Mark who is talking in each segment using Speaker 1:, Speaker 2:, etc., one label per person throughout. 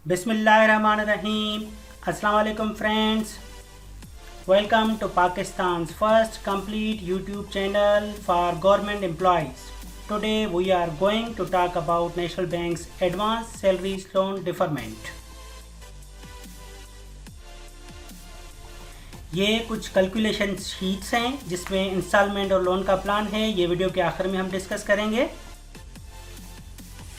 Speaker 1: Bismillahirrahmanirrahim. Assalamu alaikum friends. Welcome to Pakistan's first complete YouTube channel for government employees. Today we are going to talk about National Bank's Advanced Salaries Loan Deferment. ये कुछ calculation sheets हैं जिसमें instalment और loan का plan है। ये video के आखिर में हम डिस्कस करेंगे।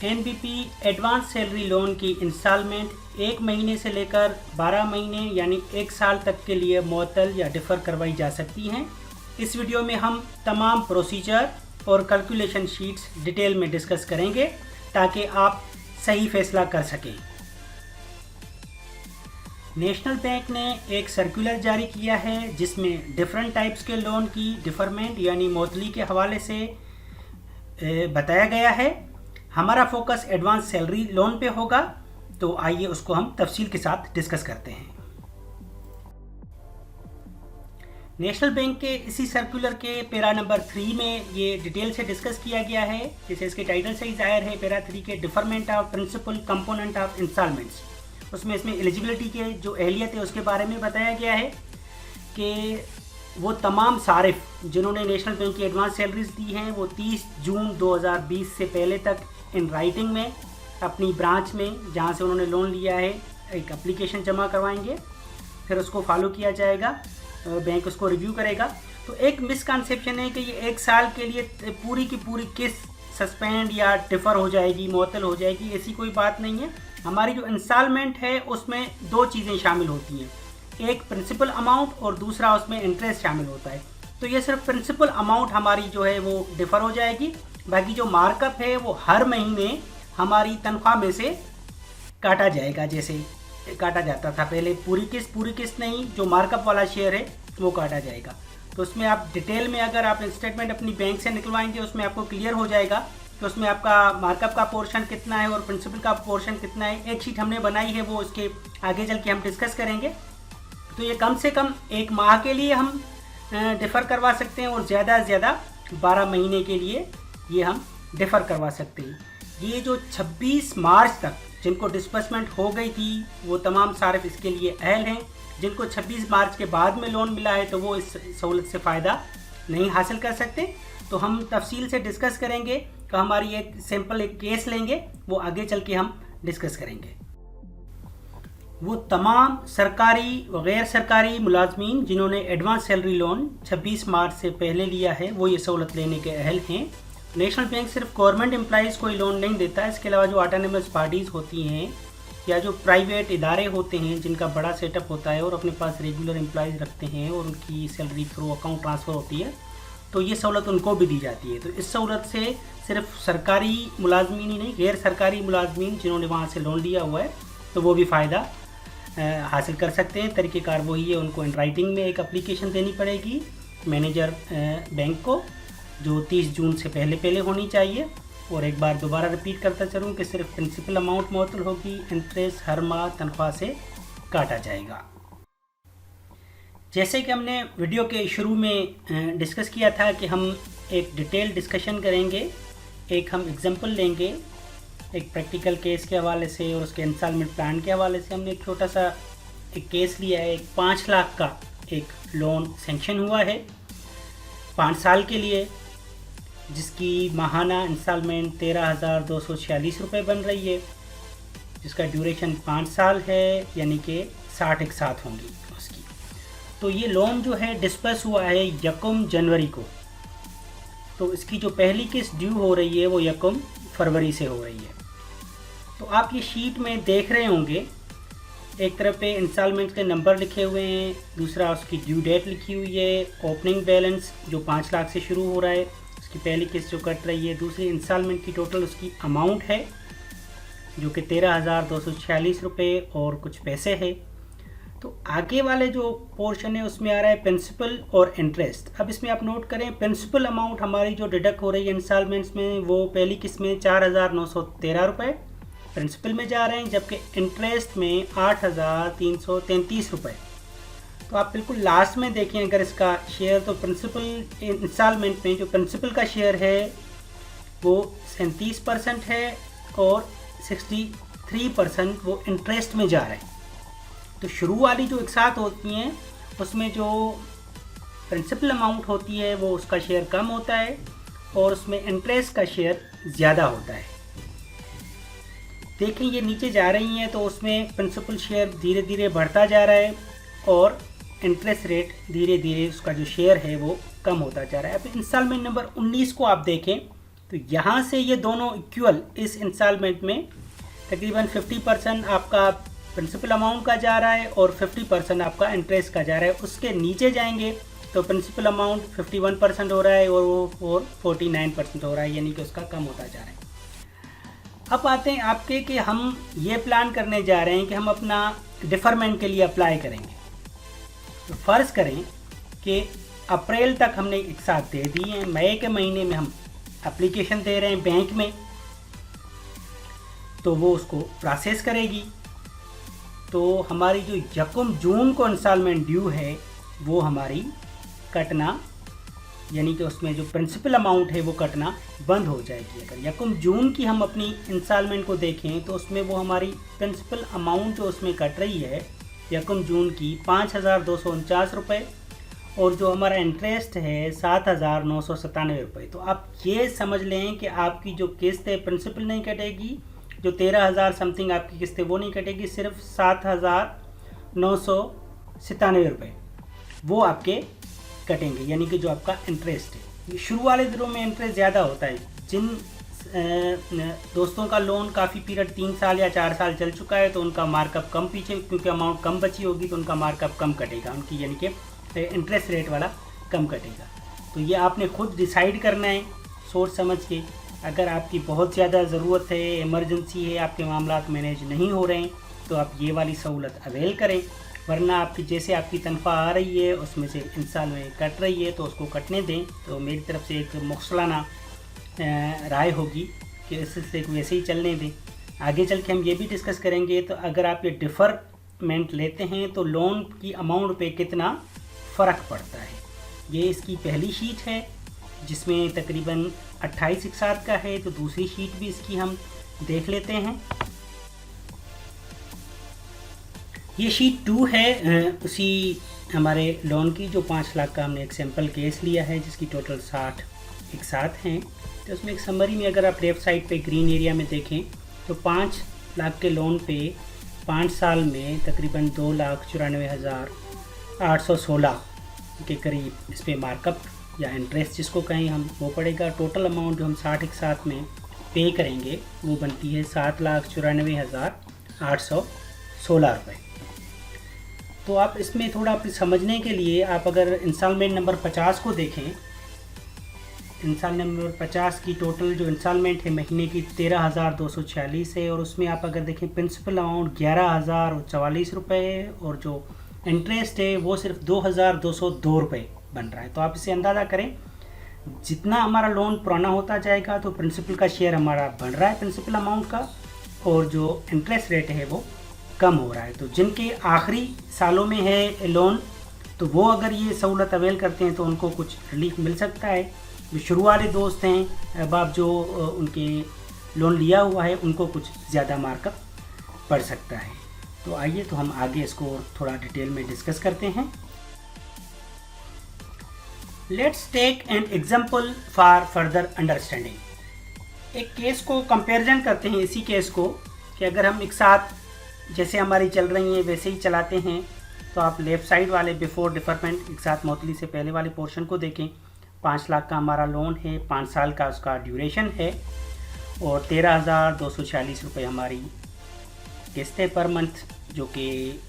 Speaker 1: एनबीपी एडवांस सैलरी लोन की इंस्टॉलमेंट 1 महीने से लेकर 12 महीने यानी 1 साल तक के लिए मुअत्तल या डिफ़र करवाई जा सकती हैं। इस वीडियो में हम तमाम प्रोसीजर और कैलकुलेशन शीट्स डिटेल में डिस्कस करेंगे ताकि आप सही फैसला कर सकें। नेशनल बैंक ने एक सर्कुलर जारी किया है जिसमें डिफरेंट टाइप्स के लोन की डिफरमेंट यानी मुअत्तली के हवाले से बताया गया है। हमारा फोकस एडवांस सैलरी लोन पे होगा, तो आइए उसको हम तफसील के साथ डिस्कस करते हैं। नेशनल बैंक के इसी सर्कुलर के पैरा नंबर 3 में ये डिटेल से डिस्कस किया गया है। जैसे इसके टाइटल से ही जाहिर है, पैरा 3 के deferment of principal component of instalments, उसमें इसमें एलिजिबिलिटी के जो अहलियत है उसके बारे में बताया गया है कि वो तमाम सारिफ जिन्होंने नेशनल बैंक की एडवांस सैलरीज दी हैं वो 30 जून 2020 से पहले तक इन राइटिंग में अपनी ब्रांच में जहाँ से उन्होंने लोन लिया है एक एप्लीकेशन जमा करवाएंगे। फिर उसको फॉलो किया जाएगा, बैंक उसको रिव्यू करेगा। तो एक मिसकंसेप्शन है कि ये 1 साल के लिए पूरी की पूरी किस्त सस्पेंड या डिफ़र हो जाएगी, मुअत्तल हो जाएगी, ऐसी कोई बात नहीं है। हमारी जो इंस्टॉलमेंट है उसमें 2 चीज़ें शामिल होती हैं, एक प्रिंसिपल अमाउंट और दूसरा उसमें इंटरेस्ट शामिल होता है। तो ये सिर्फ प्रिंसिपल अमाउंट हमारी जो है वो डिफ़र हो जाएगी, बाकी जो मार्कअप है वो हर महीने हमारी तनख्वाह में से काटा जाएगा, जैसे काटा जाता था पहले। पूरी किस्त नहीं, जो मार्कअप वाला शेयर है वो काटा जाएगा। तो उसमें आप डिटेल में अगर आप स्टेटमेंट अपनी बैंक से निकलवाएंगे उसमें आपको क्लियर हो जाएगा कि उसमें आपका मार्कअप का पोर्शन कितना है और प्रिंसिपल का पोर्शन कितना है। एक शीट हमने बनाई है, वो उसके आगे चल के हम डिस्कस करेंगे। तो ये कम से कम 1 माह के लिए हम डिफ़र करवा सकते हैं और ज़्यादा से ज़्यादा 12 महीने के लिए ये हम डिफ़र करवा सकते हैं। ये जो 26 मार्च तक जिनको डिस्बर्समेंट हो गई थी वो तमाम सारिफ इसके लिए अहल हैं। जिनको 26 मार्च के बाद में लोन मिला है तो वो इस सहूलत से फ़ायदा नहीं हासिल कर सकते। तो हम तफसील से डिस्कस करेंगे। तो हमारी एक सिंपल एक केस लेंगे, वो आगे चल के हम डिस्कस करेंगे। वो तमाम सरकारी व गैर सरकारी मुलाजमीन जिन्होंने एडवांस सैलरी लोन 26 मार्च से पहले लिया है वो ये सहूलत लेने के अहल हैं। नेशनल बैंक सिर्फ गवर्नमेंट एम्प्लॉइज़ को ही लोन नहीं देता, इसके अलावा जो ऑटोनमस बॉडीज़ होती हैं या जो प्राइवेट इदारे होते हैं जिनका बड़ा सेटअप होता है और अपने पास रेगुलर एम्प्लॉइज़ रखते हैं और उनकी सैलरी थ्रू अकाउंट ट्रांसफ़र होती है, तो ये सहूलत उनको भी दी जाती है। तो इस सहूलत से सिर्फ सरकारी मुलाजमीन ही नहीं, गैर सरकारी मुलाजमीन जिन्होंने वहाँ से लोन लिया हुआ है तो वो भी फ़ायदा हासिल कर सकते हैं। तरीक़ेकार वही है, उनको इन राइटिंग में एक एप्लीकेशन देनी पड़ेगी मैनेजर बैंक को, जो 30 जून से पहले होनी चाहिए। और एक बार दोबारा रिपीट करता चलूँ कि सिर्फ प्रिंसिपल अमाउंट मुअत्तल होगी, इंटरेस्ट हर माह तनख्वाह से काटा जाएगा। जैसे कि हमने वीडियो के शुरू में डिस्कस किया था कि हम एक डिटेल डिस्कशन करेंगे, एक हम एग्जांपल लेंगे एक प्रैक्टिकल केस के हवाले से और उसके इंस्टॉलमेंट प्लान के हवाले से। हमने एक छोटा सा एक केस लिया है। एक 5 लाख का एक लोन सेंक्शन हुआ है 5 साल के लिए, जिसकी माहाना इंस्टॉलमेंट 13,246 रुपये बन रही है, जिसका ड्यूरेशन 5 साल है, यानी कि 60 एक साथ होंगी उसकी। तो ये लोन जो है डिस्पर्स हुआ है 1 जनवरी को। तो इसकी जो पहली किस्त ड्यू हो रही है वो 1 फरवरी से हो रही है। तो आप ये शीट में देख रहे होंगे, एक तरफ पे इंस्टॉलमेंट के नंबर लिखे हुए हैं, दूसरा उसकी ड्यू डेट लिखी हुई है, ओपनिंग बैलेंस जो 5 लाख से शुरू हो रहा है उसकी पहली किस्त जो कट रही है, दूसरी इंस्टॉलमेंट की टोटल उसकी अमाउंट है जो कि 13,246 रुपये और कुछ पैसे है। तो आगे वाले जो पोर्शन है उसमें आ रहा है प्रिंसिपल और इंटरेस्ट। अब इसमें आप नोट करें, प्रिंसिपल अमाउंट हमारी जो डिडक्ट हो रही है इंस्टॉलमेंट्स में वो पहली किस्त में 4,913 रुपये प्रिंसिपल में जा रहे हैं, जबकि इंटरेस्ट में 8,333 रुपये। तो आप बिल्कुल लास्ट में देखें अगर इसका शेयर, तो प्रिंसिपल इंस्टॉलमेंट में जो प्रिंसिपल का शेयर है वो 37% है और 3% वो इंटरेस्ट में जा रहे हैं। तो शुरू वाली जो एक साथ होती हैं उसमें जो प्रिंसिपल अमाउंट होती है वो उसका शेयर कम होता है और उसमें इंटरेस्ट का शेयर ज़्यादा होता है। देखें ये नीचे जा रही हैं तो उसमें प्रिंसिपल शेयर धीरे धीरे बढ़ता जा रहा है और इंटरेस्ट रेट धीरे धीरे उसका जो शेयर है वो कम होता जा रहा है। अब इंस्टॉलमेंट नंबर 19 को आप देखें तो यहाँ से ये दोनों इक्वल, इस इंस्टॉलमेंट में तकरीबन 50% आपका प्रिंसिपल अमाउंट का जा रहा है और 50% आपका इंटरेस्ट का जा रहा है। उसके नीचे जाएंगे तो प्रिंसिपल अमाउंट 51% हो रहा है और 49% हो रहा है, यानी कि उसका कम होता जा रहा है। अब आते हैं आपके कि हम ये प्लान करने जा रहे हैं कि हम अपना डिफरमेंट के लिए अप्लाई करेंगे। तो फ़र्ज़ करें कि अप्रैल तक हमने एक साथ दे दी है, मई के महीने में हम एप्लीकेशन दे रहे हैं बैंक में, तो वो उसको प्रोसेस करेगी। तो हमारी जो 1 जून को इंस्टॉलमेंट ड्यू है वो हमारी कटना, यानी कि उसमें जो प्रिंसिपल अमाउंट है वो कटना बंद हो जाएगी। अगर 1 जून की हम अपनी इंस्टॉलमेंट को देखें तो उसमें वो हमारी प्रिंसिपल अमाउंट जो उसमें कट रही है 1 जून की 5,249 रुपये और जो हमारा इंटरेस्ट है 7,997 रुपये। तो आप ये समझ लें कि आपकी जो किस्त है प्रिंसिपल नहीं कटेगी, जो 13,000 समथिंग आपकी किस्त है वो नहीं कटेगी, सिर्फ 7,997 रुपये वो आपके कटेंगे, यानी कि जो आपका इंटरेस्ट है। शुरू वाले दिनों में इंटरेस्ट ज़्यादा होता है। जिन दोस्तों का लोन काफ़ी पीरियड 3 साल या 4 साल चल चुका है तो उनका मार्कअप कम, पीछे क्योंकि अमाउंट कम बची होगी तो उनका मार्कअप कम कटेगा, उनकी यानी कि इंटरेस्ट रेट वाला कम कटेगा। तो ये आपने खुद डिसाइड करना है सोच समझ के। अगर आपकी बहुत ज़्यादा ज़रूरत है, इमरजेंसी है, आपके मामलात मैनेज नहीं हो रहे हैं तो आप ये वाली सहूलत अवेल करें, वरना आपकी जैसे आपकी तनख्वाह आ रही है उसमें से इंस्टॉलमेंट कट रही है तो उसको कटने दें। तो मेरी तरफ से एक मुखसलाना राय होगी कि इस सिलसिले को वैसे ही चलने दें। आगे चल के हम ये भी डिस्कस करेंगे। तो अगर आप ये डिफ़रमेंट लेते हैं तो लोन की अमाउंट पे कितना फ़र्क पड़ता है, ये इसकी पहली शीट है जिसमें तकरीबन 28 एक साथ का है। तो दूसरी शीट भी इसकी हम देख लेते हैं। ये शीट 2 है उसी हमारे लोन की, जो 5 लाख का हमने एक सैम्पल केस लिया है जिसकी टोटल 60 एक साथ हैं। तो उसमें एक समरी में अगर आप लेफ़्ट साइड पे ग्रीन एरिया में देखें तो 5 लाख के लोन पे 5 साल में तकरीबन 2,94,816 के करीब इस पर मार्कअप या इंटरेस्ट जिसको कहें हम वो पड़ेगा। टोटल अमाउंट जो हम 60 एक साथ में पे करेंगे वो बनती है 7,94,816 रुपये। तो आप इसमें थोड़ा अपने समझने के लिए आप अगर इंस्टॉलमेंट नंबर 50 को देखें, इंस्टॉलमेंट नंबर 50 की टोटल जो इंस्टॉलमेंट है महीने की 13,246 है और उसमें आप अगर देखें प्रिंसिपल अमाउंट 11,044 रुपये है और जो इंटरेस्ट है वो सिर्फ 2,202 रुपये बन रहा है। तो आप इसे अंदाज़ा करें, जितना हमारा लोन पुराना होता जाएगा तो प्रिंसिपल का शेयर हमारा बढ़ रहा है प्रिंसिपल अमाउंट का, और जो इंटरेस्ट रेट है वो कम हो रहा है। तो जिनके आखिरी सालों में है लोन तो वो अगर ये सहूलत अवेल करते हैं तो उनको कुछ रिलीफ मिल सकता है। जो शुरू वाले दोस्त हैं, अब जो उनके लोन लिया हुआ है उनको कुछ ज़्यादा मार्कअप पड़ सकता है। तो आइए तो हम आगे इसको थोड़ा डिटेल में डिस्कस करते हैं। Let's take an example for further understanding. एक केस को कंपैरिजन करते हैं इसी केस को कि अगर हम एक साथ जैसे हमारी चल रही हैं वैसे ही चलाते हैं। तो आप लेफ़्ट साइड वाले बिफोर डिफरमेंट एक साथ मौतली से पहले वाले पोर्शन को देखें। 5 लाख का हमारा लोन है, 5 साल का उसका ड्यूरेशन है और 13,246 रुपये हमारी किस्त है पर मंथ, जो कि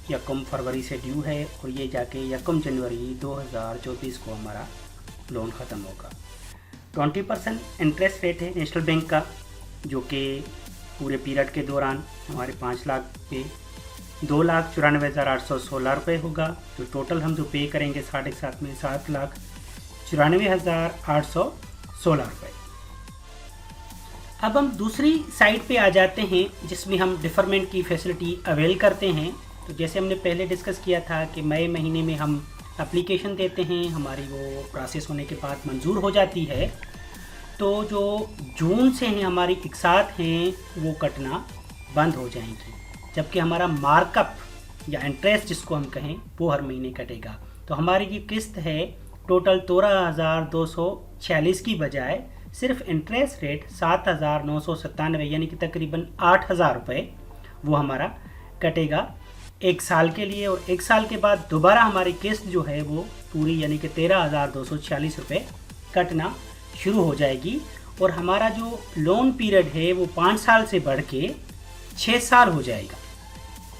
Speaker 1: 1 फरवरी से ड्यू है और ये जाके 1 जनवरी 2024 को हमारा लोन ख़त्म होगा। 20% इंटरेस्ट रेट है नेशनल बैंक का, जो कि पूरे पीरियड के दौरान हमारे 5 लाख पे 2,94,816 रुपये होगा। तो टोटल हम जो पे करेंगे 60 के साथ में 7,94,816 रुपये। अब हम दूसरी साइड पे आ जाते हैं जिसमें हम डिफरमेंट की फैसिलिटी अवेल करते हैं। तो जैसे हमने पहले डिस्कस किया था कि मई महीने में हम एप्लीकेशन देते हैं, हमारी वो प्रोसेस होने के बाद मंजूर हो जाती है। तो जो जून से हैं हमारी एक साथ हैं वो कटना बंद हो जाएंगी, जबकि हमारा मार्कअप या इंटरेस्ट जिसको हम कहें वो हर महीने कटेगा। तो हमारी ये किस्त है टोटल 13,246 की बजाय सिर्फ इंटरेस्ट रेट 7,997 यानी कि तकरीबन 8,000 रुपये वो हमारा कटेगा 1 साल के लिए। और 1 साल के बाद दोबारा हमारी किस्त जो है वो पूरी यानी कि 13,246 रुपये कटना शुरू हो जाएगी। और हमारा जो लोन पीरियड है वो 5 साल से बढ़ के 6 साल हो जाएगा।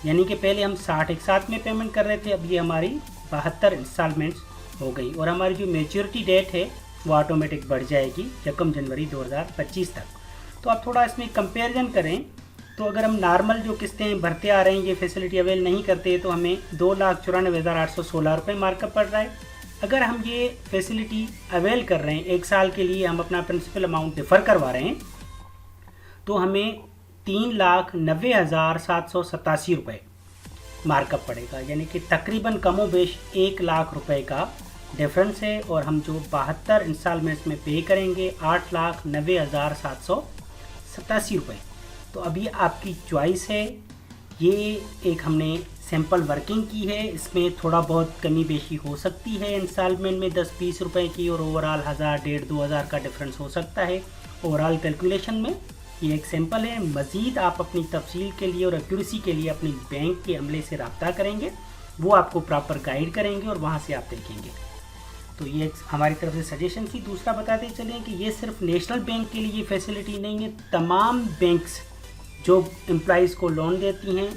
Speaker 1: यानी कि पहले हम 60 एक साथ में पेमेंट कर रहे थे, अब ये हमारी 72 इंस्टॉलमेंट्स हो गई। और हमारी जो मेच्योरिटी डेट है वो ऑटोमेटिक बढ़ जाएगी 1 जनवरी 2025 तक। तो आप थोड़ा इसमें कंपैरिजन करें तो अगर हम नॉर्मल जो किस्तें भरते आ रहे हैं, ये फैसिलिटी अवेल नहीं करते, तो हमें 2,94,816 रुपये मार्कअप पड़ रहा है। अगर हम ये फैसिलिटी अवेल कर रहे हैं 1 साल के लिए, हम अपना प्रिंसिपल अमाउंट डिफ़र करवा रहे हैं, तो हमें 3,90,787 रुपये मार्कअप पड़ेगा। यानी कि तकरीबन कमोबेश 1 लाख रुपए का डिफरेंस है। और हम जो 72 इंस्टॉलमेंट्स में पे करेंगे 8,90,787 रुपये। तो अभी आपकी चॉइस है। ये एक हमने सैम्पल वर्किंग की है, इसमें थोड़ा बहुत कमी बेशी हो सकती है इंस्टॉलमेंट में 10-20 रुपये की, और ओवरऑल 1,000-1,500-2,000 का डिफरेंस हो सकता है ओवरऑल कैलकुलेशन में। ये एक सैम्पल है। मज़ीद आप अपनी तफसील के लिए और एक्यूरेसी के लिए अपनी बैंक के अमले से रब्ता करेंगे, वो आपको प्रॉपर गाइड करेंगे और वहाँ से आप देखेंगे। तो ये हमारी तरफ से सजेशन थी। दूसरा बताते चलें कि ये सिर्फ नेशनल बैंक के लिए फैसिलिटी नहीं है, तमाम बैंक्स जो एम्प्लॉइज़ को लोन देती हैं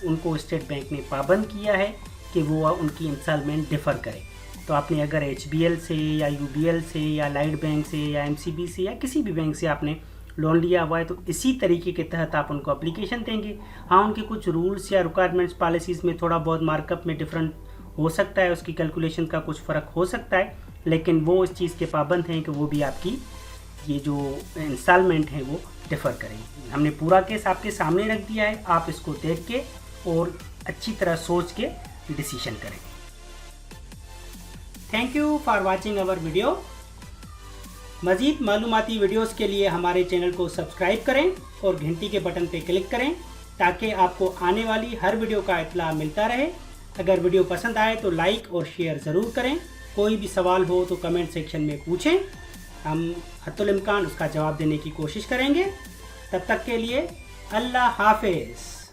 Speaker 1: उनको स्टेट बैंक ने पाबंद किया है कि वो उनकी इंस्टॉलमेंट डिफ़र करें। तो आपने अगर HBL से या UBL से या लाइट बैंक से या MCB से या किसी भी बैंक से आपने लोन लिया हुआ है, तो इसी तरीके के तहत आप उनको एप्लीकेशन देंगे। हाँ, उनके कुछ रूल्स या रिक्वायरमेंट्स पॉलिसीज़ में थोड़ा बहुत मार्कअप में डिफरेंट हो सकता है, उसकी कैलकुलेशन का कुछ फ़र्क हो सकता है, लेकिन वो इस चीज़ के पाबंद हैं कि वो भी आपकी ये जो इंस्टॉलमेंट है वो डिफ़र करें। हमने पूरा केस आपके सामने रख दिया है, आप इसको देख के और अच्छी तरह सोच के डिसीजन करें। Thank you for watching our video. मज़ीद मालूमाती वीडियोस के लिए हमारे चैनल को सब्सक्राइब करें और घंटी के बटन पर क्लिक करें ताकि आपको आने वाली हर वीडियो का इत्तला मिलता रहे। अगर वीडियो पसंद आए तो लाइक और शेयर ज़रूर करें। कोई भी सवाल हो तो कमेंट सेक्शन में पूछें, हम हत्तुल इम्कान उसका जवाब देने की कोशिश करेंगे। तब तक के लिए अल्लाह हाफिज़।